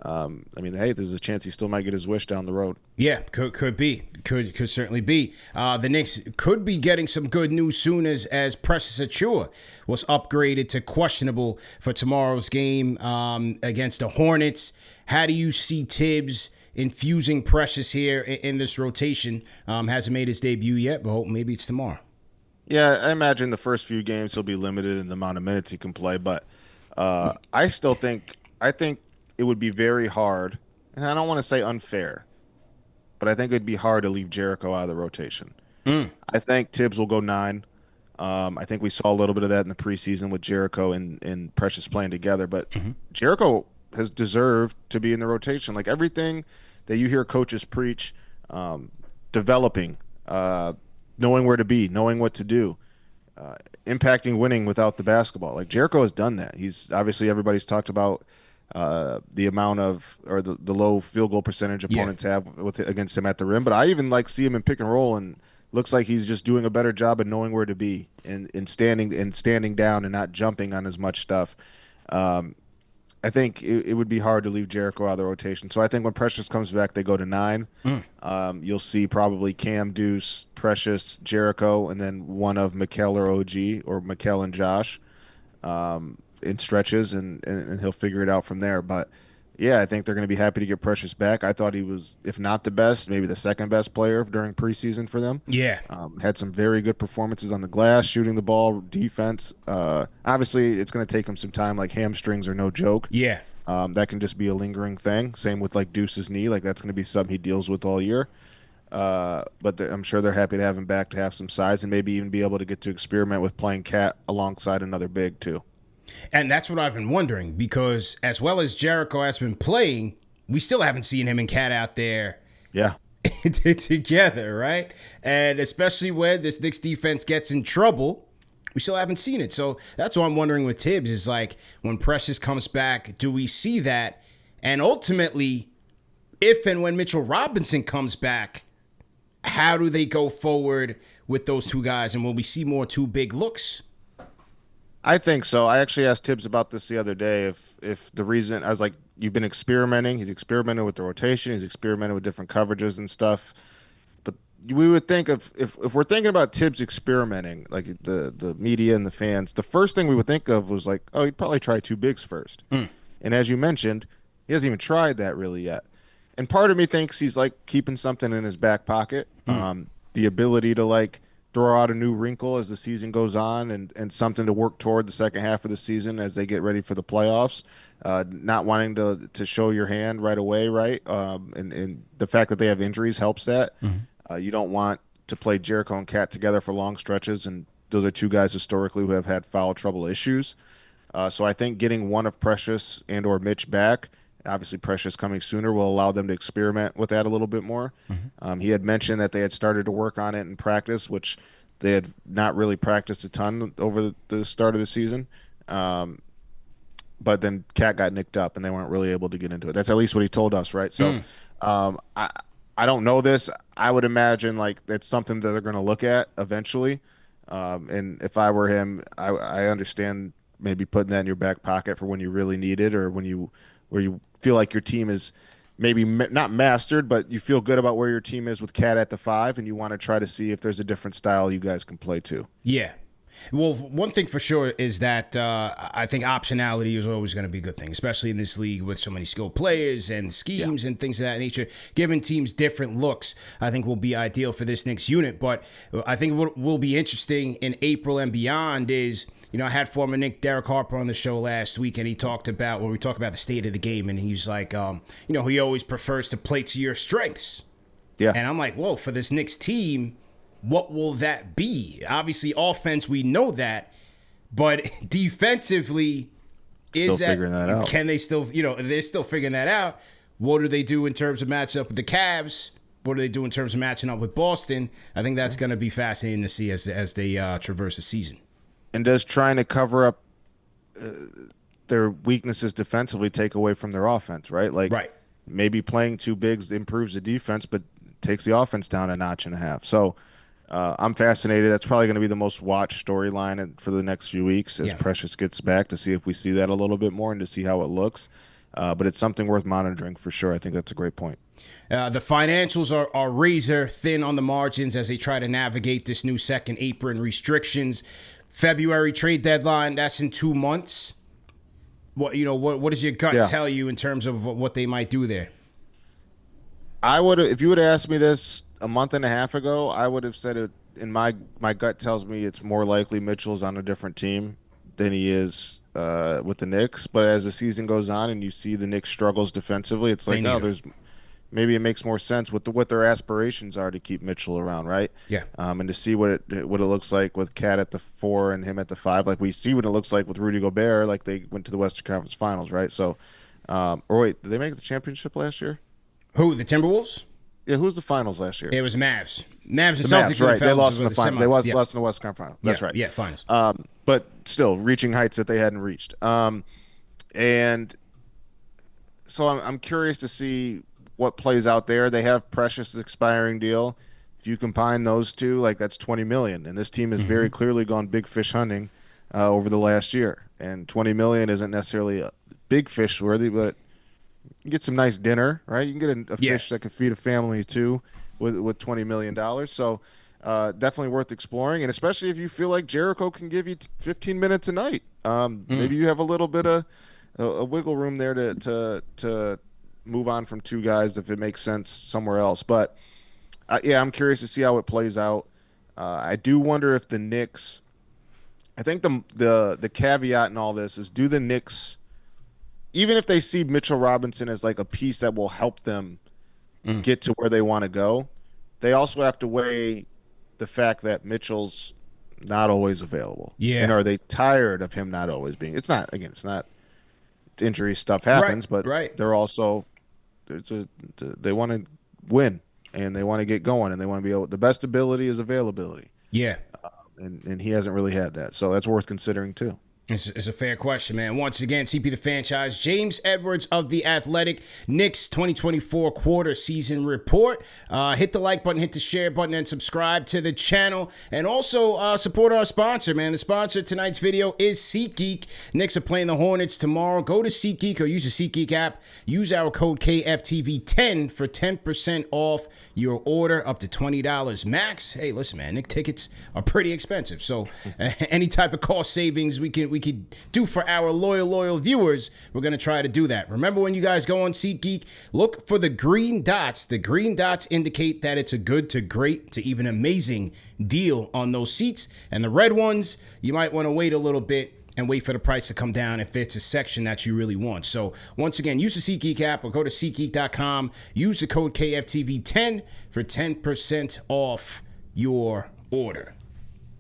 S2: I mean, hey, there's a chance he still might get his wish down the road.
S1: Yeah, could be. Could certainly be. The Knicks could be getting some good news soon as Precious Achiuwa was upgraded to questionable for tomorrow's game against the Hornets. How do you see Tibbs infusing Precious here in this rotation? Hasn't made his debut yet, but maybe it's tomorrow.
S2: Yeah, I imagine the first few games he'll be limited in the amount of minutes he can play, but I think it would be very hard, and I don't want to say unfair, but I think it'd be hard to leave Jericho out of the rotation. I think Tibbs will go 9. I think we saw a little bit of that in the preseason with Jericho and Precious playing together, but Jericho has deserved to be in the rotation. Like everything that you hear coaches preach, developing, knowing where to be, knowing what to do, impacting winning without the basketball. Like Jericho has done that. He's obviously, everybody's talked about the amount of, or the low field goal percentage opponents have against him at the rim. But I even like see him in pick and roll, and looks like he's just doing a better job of knowing where to be and standing down and not jumping on as much stuff. I think it would be hard to leave Jericho out of the rotation. So I think when Precious comes back, they go to 9. You'll see probably Cam, Deuce, Precious, Jericho, and then one of Mikal or OG, or Mikal and Josh in stretches, and he'll figure it out from there. But yeah, I think they're going to be happy to get Precious back. I thought he was, if not the best, maybe the second best player during preseason for them.
S1: Yeah.
S2: Had some very good performances on the glass, shooting the ball, defense. Obviously, it's going to take him some time. Like hamstrings are no joke.
S1: Yeah.
S2: That can just be a lingering thing. Same with like Deuce's knee. Like that's going to be something he deals with all year. But I'm sure they're happy to have him back to have some size and maybe even be able to get to experiment with playing Cat alongside another big too.
S1: And that's what I've been wondering, because as well as Jericho has been playing, we still haven't seen him and Cat out there together, right? And especially when this Knicks defense gets in trouble, we still haven't seen it. So that's what I'm wondering with Tibbs is like, when Precious comes back, do we see that? And ultimately, if and when Mitchell Robinson comes back, how do they go forward with those two guys? And will we see more two big looks?
S2: I think so. I actually asked Tibbs about this the other day. If the reason, I was like, you've been experimenting. He's experimented with the rotation. He's experimented with different coverages and stuff. But we would think of, if we're thinking about Tibbs experimenting, like the media and the fans, the first thing we would think of was like, oh, he'd probably try two bigs first. And as you mentioned, he hasn't even tried that really yet. And part of me thinks he's like keeping something in his back pocket. The ability to like throw out a new wrinkle as the season goes on, and something to work toward the second half of the season as they get ready for the playoffs. Not wanting to show your hand right away, right? And the fact that they have injuries helps that. You don't want to play Jericho and Cat together for long stretches, and those are two guys historically who have had foul trouble issues. So I think getting one of Precious and or Mitch back, obviously Precious coming sooner, will allow them to experiment with that a little bit more. He had mentioned that they had started to work on it in practice, which they had not really practiced a ton over the start of the season. But then Cat got nicked up and they weren't really able to get into it. That's at least what he told us, right? So I don't know this. I would imagine like that's something that they're going to look at eventually. And if I were him, I understand maybe putting that in your back pocket for when you really need it, or when you feel like your team is maybe not mastered, but you feel good about where your team is with Cat at the 5, and you want to try to see if there's a different style you guys can play too.
S1: Yeah. Well, one thing for sure is that I think optionality is always going to be a good thing, especially in this league with so many skilled players and schemes and things of that nature. Giving teams different looks, I think, will be ideal for this Knicks unit. But I think what will be interesting in April and beyond is, I had former Knick Derek Harper on the show last week, and he talked about, when we talk about the state of the game, and he's like, he always prefers to play to your strengths.
S2: Yeah.
S1: And I'm like, whoa, for this Knicks team, what will that be? Obviously, offense, we know that, but defensively,
S2: figuring that out.
S1: Can they still, they're still figuring that out. What do they do in terms of matching up with the Cavs? What do they do in terms of matching up with Boston? I think that's going to be fascinating to see as they traverse the season.
S2: And does trying to cover up their weaknesses defensively take away from their offense, right? Like, maybe playing two bigs improves the defense, but takes the offense down a notch and a half. So I'm fascinated. That's probably going to be the most watched storyline for the next few weeks as Precious gets back, to see if we see that a little bit more and to see how it looks. But it's something worth monitoring for sure. I think that's a great point.
S1: The financials are razor thin on the margins as they try to navigate this new second apron restrictions. February trade deadline, that's in 2 months. What does your gut tell you in terms of what they might do there?
S2: I would have, if you would have asked me this a month and a half ago, I would have said it. In my gut tells me it's more likely Mitchell's on a different team than he is with the Knicks. But as the season goes on and you see the Knicks struggles defensively, it's like, maybe it makes more sense with what their aspirations are to keep Mitchell around, right?
S1: Yeah.
S2: And to see what it looks like with Cat at the 4 and him at the 5, like we see what it looks like with Rudy Gobert, like they went to the Western Conference Finals, right? So, or wait, did they make the championship last year?
S1: Who, the Timberwolves?
S2: Yeah, who was the finals last year?
S1: It was Mavs. Mavs and Celtics.
S2: Right. They lost in the
S1: finals.
S2: They lost in the Western Conference Finals. That's right.
S1: Yeah, finals.
S2: But still, reaching heights that they hadn't reached. And so I'm curious to see what plays out there. They have Precious' expiring deal. If you combine those two, like, that's $20 million. And this team has very clearly gone big fish hunting over the last year. And $20 million isn't necessarily a big fish worthy, but you get some nice dinner, right? You can get a fish that can feed a family too with $20 million. So definitely worth exploring, and especially if you feel like Jericho can give you 15 minutes a night. Maybe you have a little bit of a wiggle room there to move on from two guys if it makes sense somewhere else. But I'm curious to see how it plays out. I do wonder if the Knicks. I think the caveat in all this is, do the Knicks, even if they see Mitchell Robinson as like a piece that will help them get to where they want to go, they also have to weigh the fact that Mitchell's not always available. Yeah. And are they tired of him not always being? It's not injury stuff happens, but they're also they want to win and they want to get going and they want to be able. The best ability is availability.
S1: Yeah.
S2: And he hasn't really had that, so that's worth considering too.
S1: It's a fair question, man. Once again, CP the Franchise, James Edwards of The Athletic, Knicks 2024 quarter season report. Hit the like button, hit the share button, and subscribe to the channel. And also support our sponsor, man. The sponsor of tonight's video is SeatGeek. Knicks are playing the Hornets tomorrow. Go to SeatGeek or use the SeatGeek app. Use our code KFTV10 for 10% off your order, up to $20 max. Hey, listen, man, Knick tickets are pretty expensive. So any type of cost savings we could do for our loyal viewers, we're going to try to do that. Remember, when you guys go on SeatGeek, look for the green dots. The green dots indicate that it's a good to great to even amazing deal on those seats. And the red ones, you might want to wait a little bit and wait for the price to come down if it's a section that you really want. So once again, use the SeatGeek app or go to SeatGeek.com. Use the code KFTV10 for 10% off your order.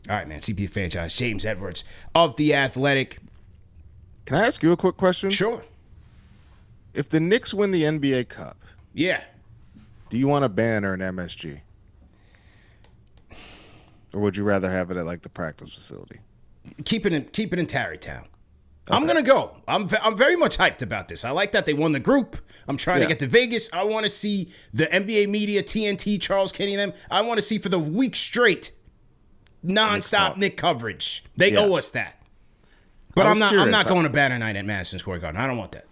S1: All right, man. CP Franchise, James Edwards of The Athletic.
S2: Can I ask you a quick question?
S1: Sure.
S2: If the Knicks win the NBA Cup, do you want a banner in MSG? Or would you rather have it at like the practice facility?
S1: Keep it in Tarrytown. Okay. I'm gonna go. I'm very much hyped about this. I like that they won the group. I'm trying to get to Vegas. I want to see the NBA media, TNT, Charles Kenny, and them. I want to see for the week straight non-stop Knick coverage. They owe us that. But I'm not going to banner night at Madison Square Garden. I don't want that.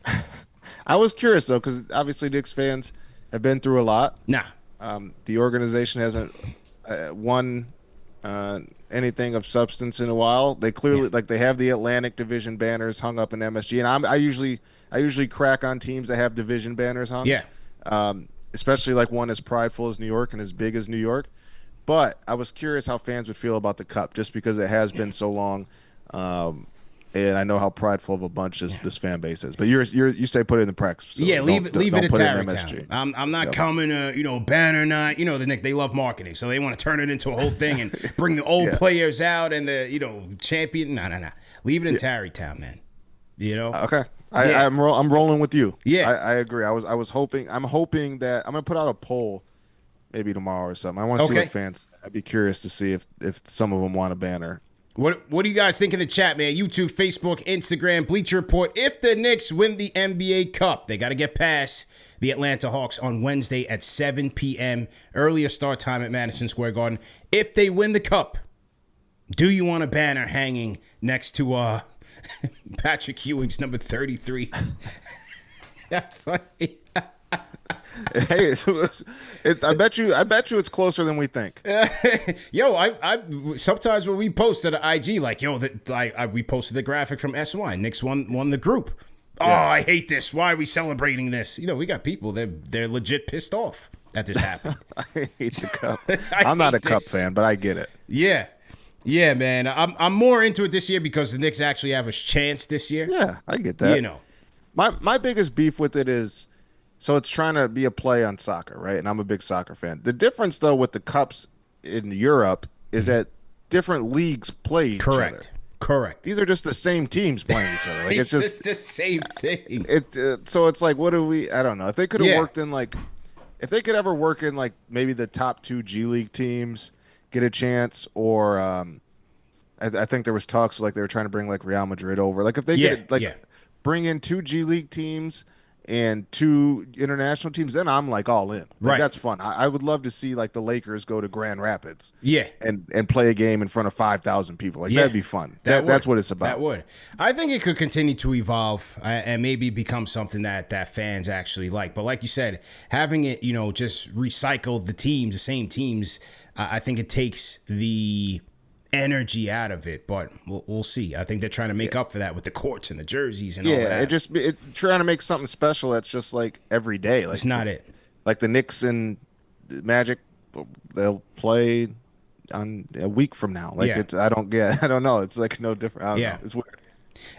S2: I was curious though, because obviously Knicks fans have been through a lot.
S1: Nah.
S2: The organization hasn't won anything of substance in a while. They clearly like they have the Atlantic Division banners hung up in MSG, and I usually crack on teams that have division banners hung.
S1: Yeah.
S2: Especially like one as prideful as New York and as big as New York. But I was curious how fans would feel about the cup, just because it has been so long. And I know how prideful of a bunch this fan base is. But you say put it in the practice. So
S1: leave it at Tarrytown.
S2: MSG.
S1: I'm not coming to banner night. The Knicks, they love marketing, so they want to turn it into a whole thing and bring the old players out and the champion. No. Leave it in Tarrytown, man.
S2: Okay. I'm rolling with you.
S1: Yeah,
S2: I agree. I'm hoping that I'm gonna put out a poll maybe tomorrow or something. I want to see what fans. I'd be curious to see if some of them want a banner.
S1: What do you guys think in the chat, man? YouTube, Facebook, Instagram, Bleacher Report. If the Knicks win the NBA Cup, they got to get past the Atlanta Hawks on Wednesday at 7 p.m. Earlier start time at Madison Square Garden. If they win the Cup, do you want a banner hanging next to Patrick Ewing's number 33? That's funny.
S2: Hey, I bet you it's closer than we think.
S1: Yo, I sometimes when we post to the IG, like, we posted the graphic from SY. Knicks won the group. Yeah. Oh, I hate this. Why are we celebrating this? We got people, they're legit pissed off that this happened.
S2: I hate the cup. I'm not a cup fan, but I get it.
S1: Yeah. Yeah, man. I'm more into it this year because the Knicks actually have a chance this year.
S2: Yeah, I get that. My biggest beef with it is, so it's trying to be a play on soccer, right? And I'm a big soccer fan. The difference, though, with the cups in Europe is that different leagues play each other.
S1: Correct.
S2: These are just the same teams playing each other. Like,
S1: it's just the same thing.
S2: So it's like, what do we? I don't know. If they could have worked in if they could ever work in maybe the top 2 G League teams get a chance, or I think there was talks they were trying to bring Real Madrid over. If they bring in 2 G League teams and 2 international teams, then I'm all in.
S1: Right.
S2: That's fun. I would love to see the Lakers go to Grand Rapids.
S1: Yeah.
S2: And play a game in front of 5,000 people. That'd be fun. That's what it's about.
S1: That would. I think it could continue to evolve and maybe become something that fans actually like. But like you said, having it, just recycle the same teams, I think it takes the energy out of it, but we'll see. I think they're trying to make up for that with the courts and the jerseys and all that.
S2: It's trying to make something special that's just every day.
S1: It's not it.
S2: Like the Knicks and Magic, they'll play on a week from now. I don't know. It's no different. I don't know. It's weird.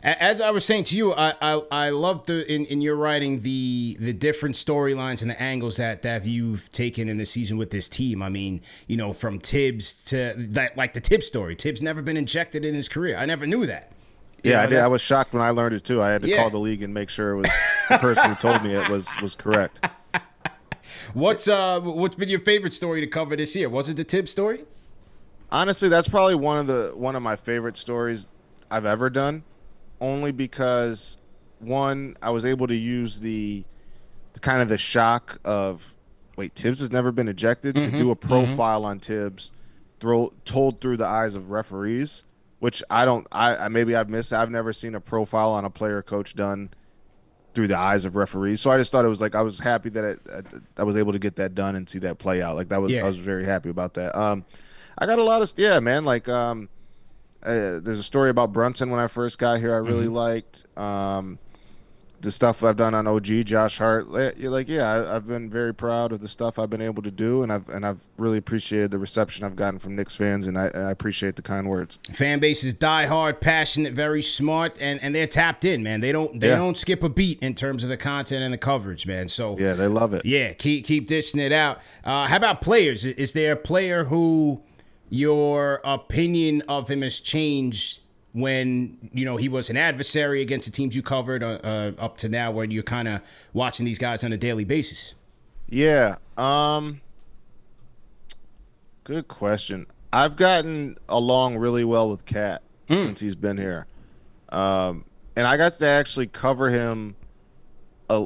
S1: As I was saying to you, I love in your writing the different storylines and the angles that you've taken in the season with this team. I mean, from Tibbs to the Tibbs story. Tibbs never been injected in his career. I never knew that.
S2: I did. I was shocked when I learned it too. I had to call the league and make sure it was the person who told me it was correct.
S1: What's been your favorite story to cover this year? Was it the Tibbs story?
S2: Honestly, that's probably one of my favorite stories I've ever done. Only because, one, I was able to use the kind of the shock of, wait, Tibbs has never been ejected, to do a profile on Tibbs, told through the eyes of referees, which maybe I've missed. I've never seen a profile on a player coach done through the eyes of referees. So I just thought it was I was happy that I was able to get that done and see that play out. I was very happy about that. I got a lot of man. There's a story about Brunson when I first got here I really liked. The stuff I've done on OG, Josh Hart. I've been very proud of the stuff I've been able to do, and I've really appreciated the reception I've gotten from Knicks fans, and I appreciate the kind words.
S1: Fan base is diehard, passionate, very smart, and they're tapped in, man. They don't skip a beat in terms of the content and the coverage, man. So
S2: they love it.
S1: Yeah, keep dishing it out. How about players? Is there a player who your opinion of him has changed when he was an adversary against the teams you covered up to now, where you're kind of watching these guys on a daily basis?
S2: Yeah. Good question. I've gotten along really well with Cat since he's been here. And I got to actually cover him.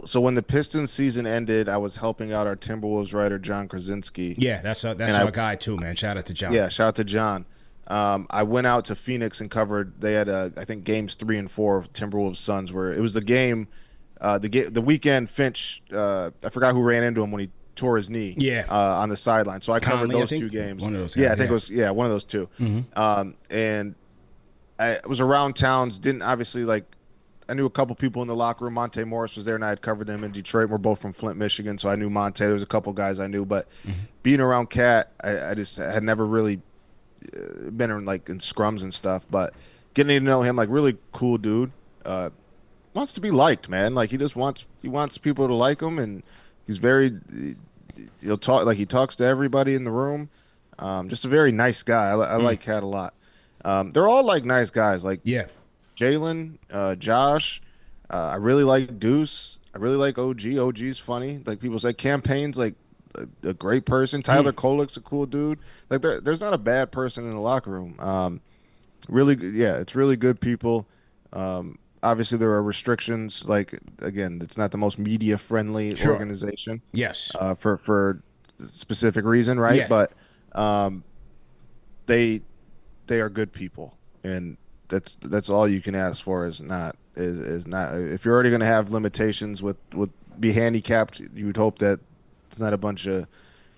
S2: So when the Pistons season ended, I was helping out our Timberwolves writer, John Krasinski.
S1: Yeah, that's our guy too, man. Shout out to John.
S2: Yeah, shout out to John. I went out to Phoenix and covered. They had I think games 3 and 4 of Timberwolves Suns, where it was the game, the weekend Finch. I forgot who ran into him when he tore his knee
S1: Yeah.
S2: on the sideline. So I covered
S1: Conley, I
S2: those
S1: think?
S2: 2 games.
S1: One of those
S2: Yeah,
S1: guys,
S2: I think
S1: yeah.
S2: it was one of those 2. And I was around towns. Didn't obviously like. I knew a couple people in the locker room. Monte Morris was there, and I had covered them in Detroit. We're both from Flint, Michigan, so I knew Monte. There was a couple guys I knew, but being around Cat, I just had never really been in like in scrums and stuff. But getting to know him, like really cool dude. Wants to be liked, man. Like he wants people to like him, and he's very he'll talk like he talks to everybody in the room. Just a very nice guy. I like Cat a lot. They're all like nice guys. Like
S1: Yeah.
S2: Jalen, Josh. I really like Deuce. I really like OG. OG's funny. Like people say, Cam Payne's like a great person. Tyler Kolek's a cool dude. Like there's not a bad person in the locker room. Really, yeah, it's really good people. Obviously, there are restrictions. Like again, it's not the most media friendly organization.
S1: Yes.
S2: For specific reason, right?
S1: Yeah.
S2: But they are good people, and that's all you can ask for. Is not if you're already going to have limitations with be handicapped, you would hope that it's not a bunch of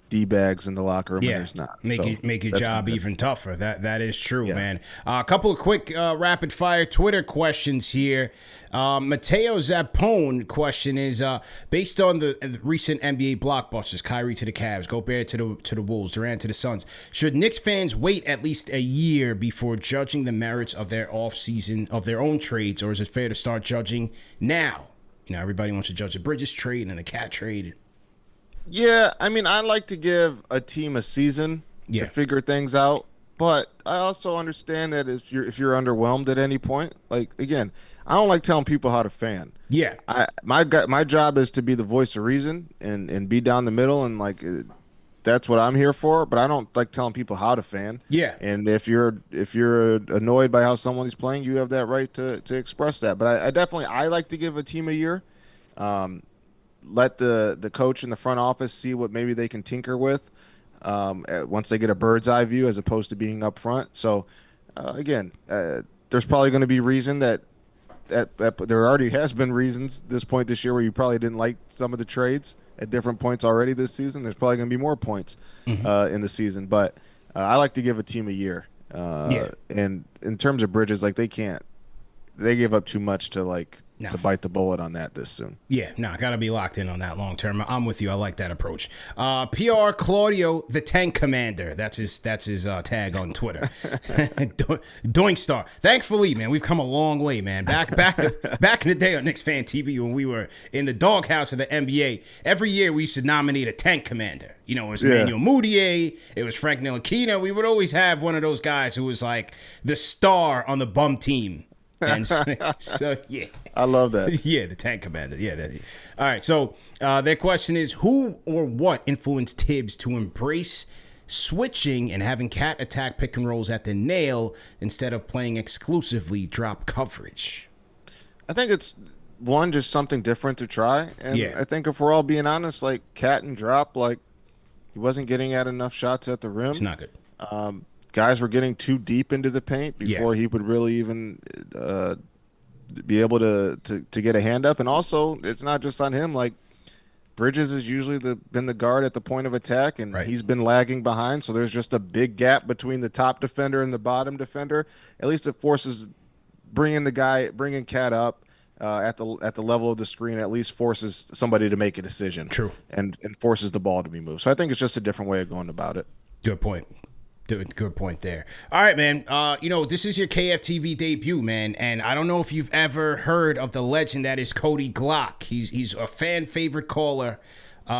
S2: D-bags in the locker room, and there's not.
S1: Make your job even tougher. That is true, man. A couple of quick rapid fire Twitter questions here. Mateo Zappone question is based on the recent NBA blockbusters: Kyrie to the Cavs, Gobert to the Wolves, Durant to the Suns. Should Knicks fans wait at least a year before judging the merits of their offseason of their own trades, or is it fair to start judging now? You know, everybody wants to judge the Bridges trade and the Cat trade.
S2: Yeah, I mean, I like to give a team a season to figure things out, but I also understand that if you're underwhelmed at any point, like again, I don't like telling people how to fan.
S1: Yeah,
S2: my job is to be the voice of reason and be down the middle, and like that's what I'm here for. But I don't like telling people how to fan.
S1: Yeah,
S2: and if you're annoyed by how someone's playing, you have that right to express that. But I like to give a team a year. Let the coach in the front office see what maybe they can tinker with once they get a bird's eye view as opposed to being up front. So, again, there's probably going to be reason that there already has been reasons this point this year where you probably didn't like some of the trades at different points already this season. There's probably going to be more points in the season. But I like to give a team a year. And in terms of Bridges, like they give up too much to to bite the bullet on that this soon.
S1: Yeah, gotta be locked in on that long term. I'm with you. I like that approach. PR Claudio, the Tank Commander. That's his tag on Twitter. Doink Star. Thankfully, man, we've come a long way, man. Back in the day on KnicksFanTV when we were in the doghouse of the NBA, every year we used to nominate a Tank Commander. You know, it was Emmanuel Mudiay, it was Frank Ntilikina. We would always have one of those guys who was like the star on the bum team. And so yeah,
S2: I love that.
S1: Yeah, the Tank Commander. Yeah. All right. So their question is, who or what influenced Tibbs to embrace switching and having Cat attack pick and rolls at the nail instead of playing exclusively drop coverage?
S2: I think it's just something different to try, and I think if we're all being honest, like Cat and drop, like he wasn't getting at enough shots at the rim.
S1: It's not good.
S2: Guys were getting too deep into the paint before he would really even be able to get a hand up. And also, it's not just on him. Like Bridges has usually been the guard at the point of attack, and he's been lagging behind. So there's just a big gap between the top defender and the bottom defender. At least it forces bringing Cat up at the level of the screen. At least forces somebody to make a decision.
S1: True.
S2: And forces the ball to be moved. So I think it's just a different way of going about it.
S1: Good point. Good point there. All right, man. This is your KFTV debut, man, and I don't know if you've ever heard of the legend that is Cody Glock. He's a fan favorite caller.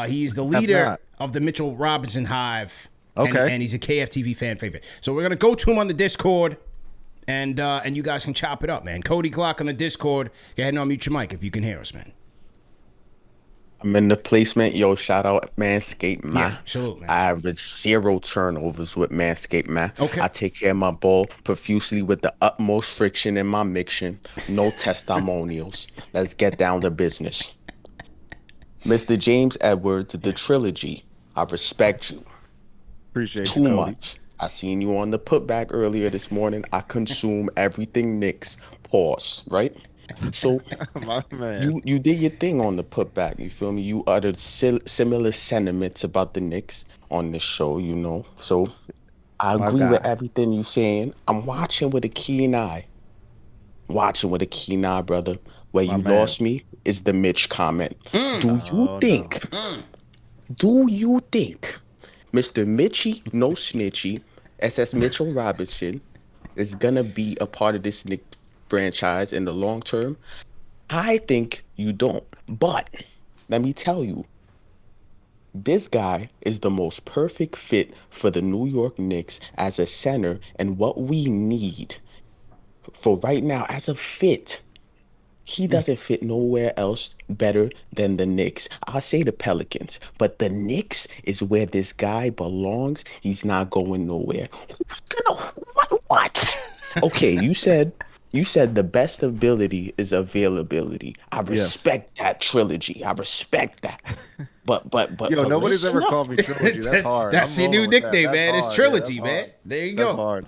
S1: He's the leader of the Mitchell Robinson Hive.
S2: Okay.
S1: And he's a KFTV fan favorite. So we're gonna go to him on the Discord, and you guys can chop it up, man. Cody Glock on the Discord. Go ahead and unmute your mic if you can hear us, man.
S3: I'm in the placement. Yo, shout out Manscaped, man.
S1: Yeah, absolutely, man.
S3: I average 0 turnovers with Manscaped, man.
S1: Okay.
S3: I take care of my ball profusely with the utmost friction in my mixtion. No testimonials. Let's get down to business. Mr. James Edwards, the trilogy. I respect you.
S2: Appreciate
S3: you,
S2: Too
S3: much. I seen you on the putback earlier this morning. I consume everything Knicks. Pause, right? So
S2: My man.
S3: you did your thing on the putback. You feel me? You uttered similar sentiments about the Knicks on this show. So I
S2: My
S3: agree with
S2: guy.
S3: everything you saying. I'm watching with a keen eye. Watching with a keen eye, brother. Where
S2: My
S3: you
S2: man.
S3: lost me is the Mitch comment. Do you
S2: Oh no.
S3: think? Do you think Mr. Mitchie No Snitchy, SS Mitchell Robinson, is gonna be a part of this Knicks franchise in the long term? I think you don't. But let me tell you, this guy is the most perfect fit for the New York Knicks as a center, and what we need for right now as a fit. He doesn't fit nowhere else better than the Knicks. I'll say the Pelicans, but the Knicks is where this guy belongs. He's not going nowhere. Who's gonna what? Okay, you said the best ability is availability. I
S2: Yes.
S3: respect that trilogy. I respect that. But but but
S2: Yo,
S3: but
S2: nobody's
S3: listen
S2: ever
S3: up.
S2: called me trilogy. That's hard. I'm
S1: That's your new
S2: rolling with that.
S1: nickname,
S2: That's
S1: man. It's
S2: hard. Yeah, that's
S1: trilogy, man.
S2: hard.
S1: There you
S2: That's
S1: go.
S2: hard.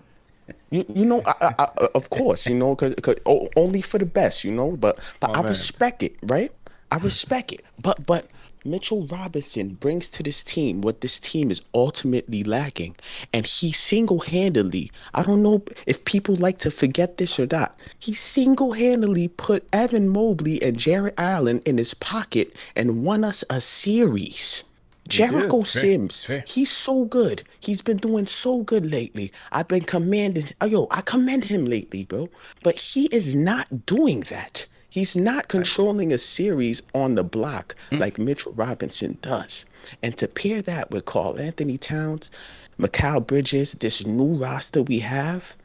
S3: Of course, because only for the best, But
S2: My
S3: I
S2: man.
S3: respect it, right? I respect it. But Mitchell Robinson brings to this team what this team is ultimately lacking, and he single-handedly. I don't know if people like to forget this or not. He single-handedly put Evan Mobley and Jarrett Allen in his pocket and won us a series.
S2: He did.
S3: Jericho
S1: Fair. It's
S3: Sims,
S1: fair.
S3: he's so good. He's been doing so good lately. I've been I commend him lately, bro. But he is not doing that. He's not controlling a series on the block like Mitchell Robinson does. And to pair that with Karl Anthony Towns, Mikal Bridges, this new roster we have,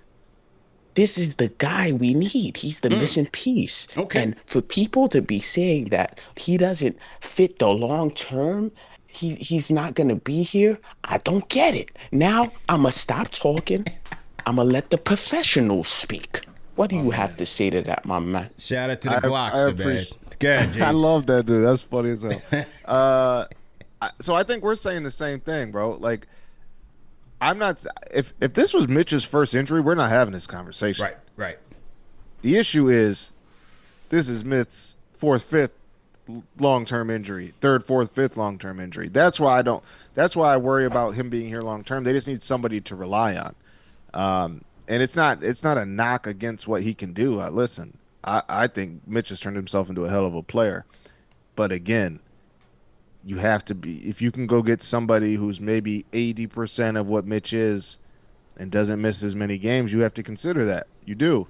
S3: this is the guy we need. He's the missing piece.
S1: Okay.
S3: And for people to be saying that he doesn't fit the long term, he's not gonna be here, I don't get it. Now I'ma stop talking. I'ma let the professionals speak. What do
S2: My
S3: you have
S2: man.
S3: to say to that, my man?
S1: Shout out to the
S2: I
S1: Glockster, man.
S2: appreciate.
S1: Good,
S2: I
S1: James.
S2: love that dude. That's funny as hell. So I think we're saying the same thing, bro. Like, I'm not. If this was Mitch's first injury, we're not having this conversation.
S1: Right.
S2: The issue is, this is Smith's fourth, fifth long-term injury, third, fourth, fifth long-term injury. That's why I don't. That's why I worry about him being here long-term. They just need somebody to rely on. And it's not a knock against what he can do. Listen, I think Mitch has turned himself into a hell of a player. But again, you have to be, if you can go get somebody who's maybe 80% of what Mitch is and doesn't miss as many games, you have to consider that. You do.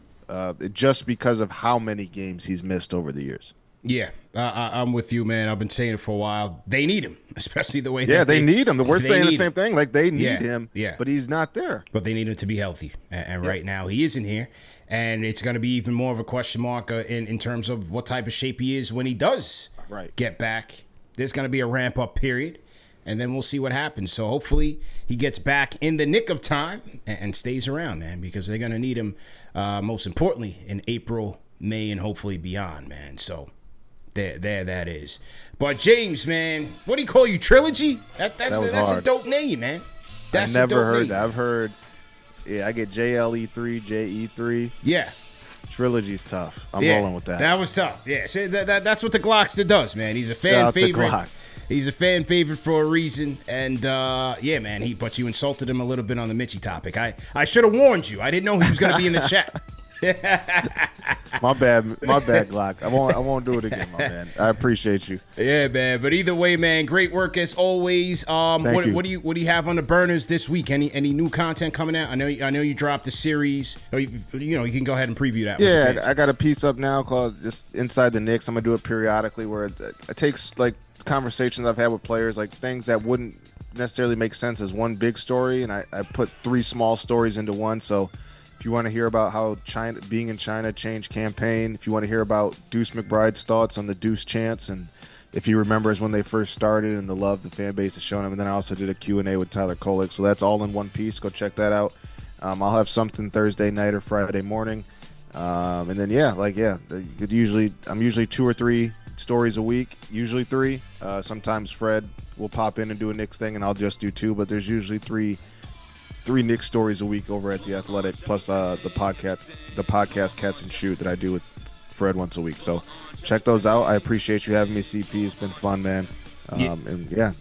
S2: Just because of how many games he's missed over the years.
S1: Yeah, I'm with you, man. I've been saying it for a while. They need him, especially the way.
S2: Yeah,
S1: that
S2: they need him. We're
S1: they
S2: saying the
S1: need
S2: same
S1: him.
S2: thing. Like, they need
S1: Yeah,
S2: him,
S1: yeah.
S2: but he's not there.
S1: But they need him to be healthy. And right now, he isn't here. And it's going to be even more of a question mark in terms of what type of shape he is when he does get back. There's going to be a ramp-up period, and then we'll see what happens. So hopefully he gets back in the nick of time and stays around, man, because they're going to need him, most importantly, in April, May, and hopefully beyond, man. So there that is. But James, man, what do you call you, Trilogy? That's a dope name, man. That's
S2: I never
S1: a dope
S2: heard
S1: name.
S2: that. I've heard, I get JLE3, JE3.
S1: Yeah.
S2: Trilogy's tough. I'm
S1: Yeah,
S2: rolling with that.
S1: That was tough. Yeah, see, that's what the Glockster does, man. He's a
S2: Shout
S1: fan
S2: out to
S1: favorite.
S2: Glock.
S1: He's a fan favorite for a reason. And yeah, man, but you insulted him a little bit on the Mitchie topic. I should have warned you. I didn't know he was going to be in the chat.
S2: My bad, Glock. I won't do it again, my man. I appreciate you.
S1: Yeah, man. But either way, man, great work as always.
S2: Thank you.
S1: What do you have on the burners this week? Any new content coming out? I know you dropped a series. Or you can go ahead and preview that.
S2: Yeah, I got a piece up now called just Inside the Knicks. I'm gonna do it periodically, where it takes like conversations I've had with players, like things that wouldn't necessarily make sense as one big story, and I put 3 small stories into one. So if you want to hear about how being in China changed Cam Payne, if you want to hear about Deuce McBride's thoughts on the Deuce chance, and if he remembers when they first started and the love the fan base has shown him, and then I also did a Q&A with Tyler Kolek. So that's all in one piece. Go check that out. I'll have something Thursday night or Friday morning. And then, I'm usually 2 or 3 stories a week, usually 3. Sometimes Fred will pop in and do a Knicks thing, and I'll just do 2, but there's usually 3 Knicks stories a week over at The Athletic, plus the podcast Catch and Shoot that I do with Fred once a week. So check those out. I appreciate you having me, CP. It's been fun, man. And yeah,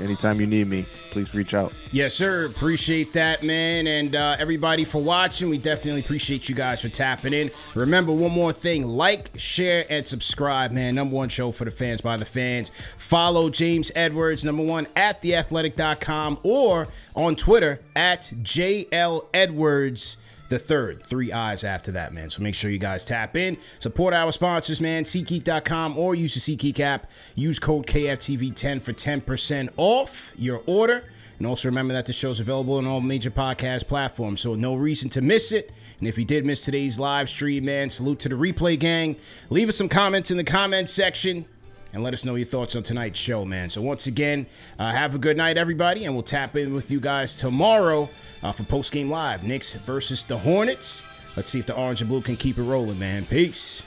S2: anytime you need me, please reach out.
S1: Yes, sir. Appreciate that, man. And everybody for watching. We definitely appreciate you guys for tapping in. Remember, one more thing. Like, share, and subscribe, man. Number one show for the fans by the fans. Follow James Edwards, number one, at theathletic.com or on Twitter at JL Edwards the third. 3 eyes after that, man. So make sure you guys tap in. Support our sponsors, man. SeatGeek.com or use the SeatGeek app. Use code KFTV10 for 10% off your order. And also remember that the show's available on all major podcast platforms, so no reason to miss it. And if you did miss today's live stream, man, salute to the replay gang. Leave us some comments in the comments section and let us know your thoughts on tonight's show, man. So once again, have a good night, everybody, and we'll tap in with you guys tomorrow for Post Game Live. Knicks versus the Hornets. Let's see if the orange and blue can keep it rolling, man. Peace.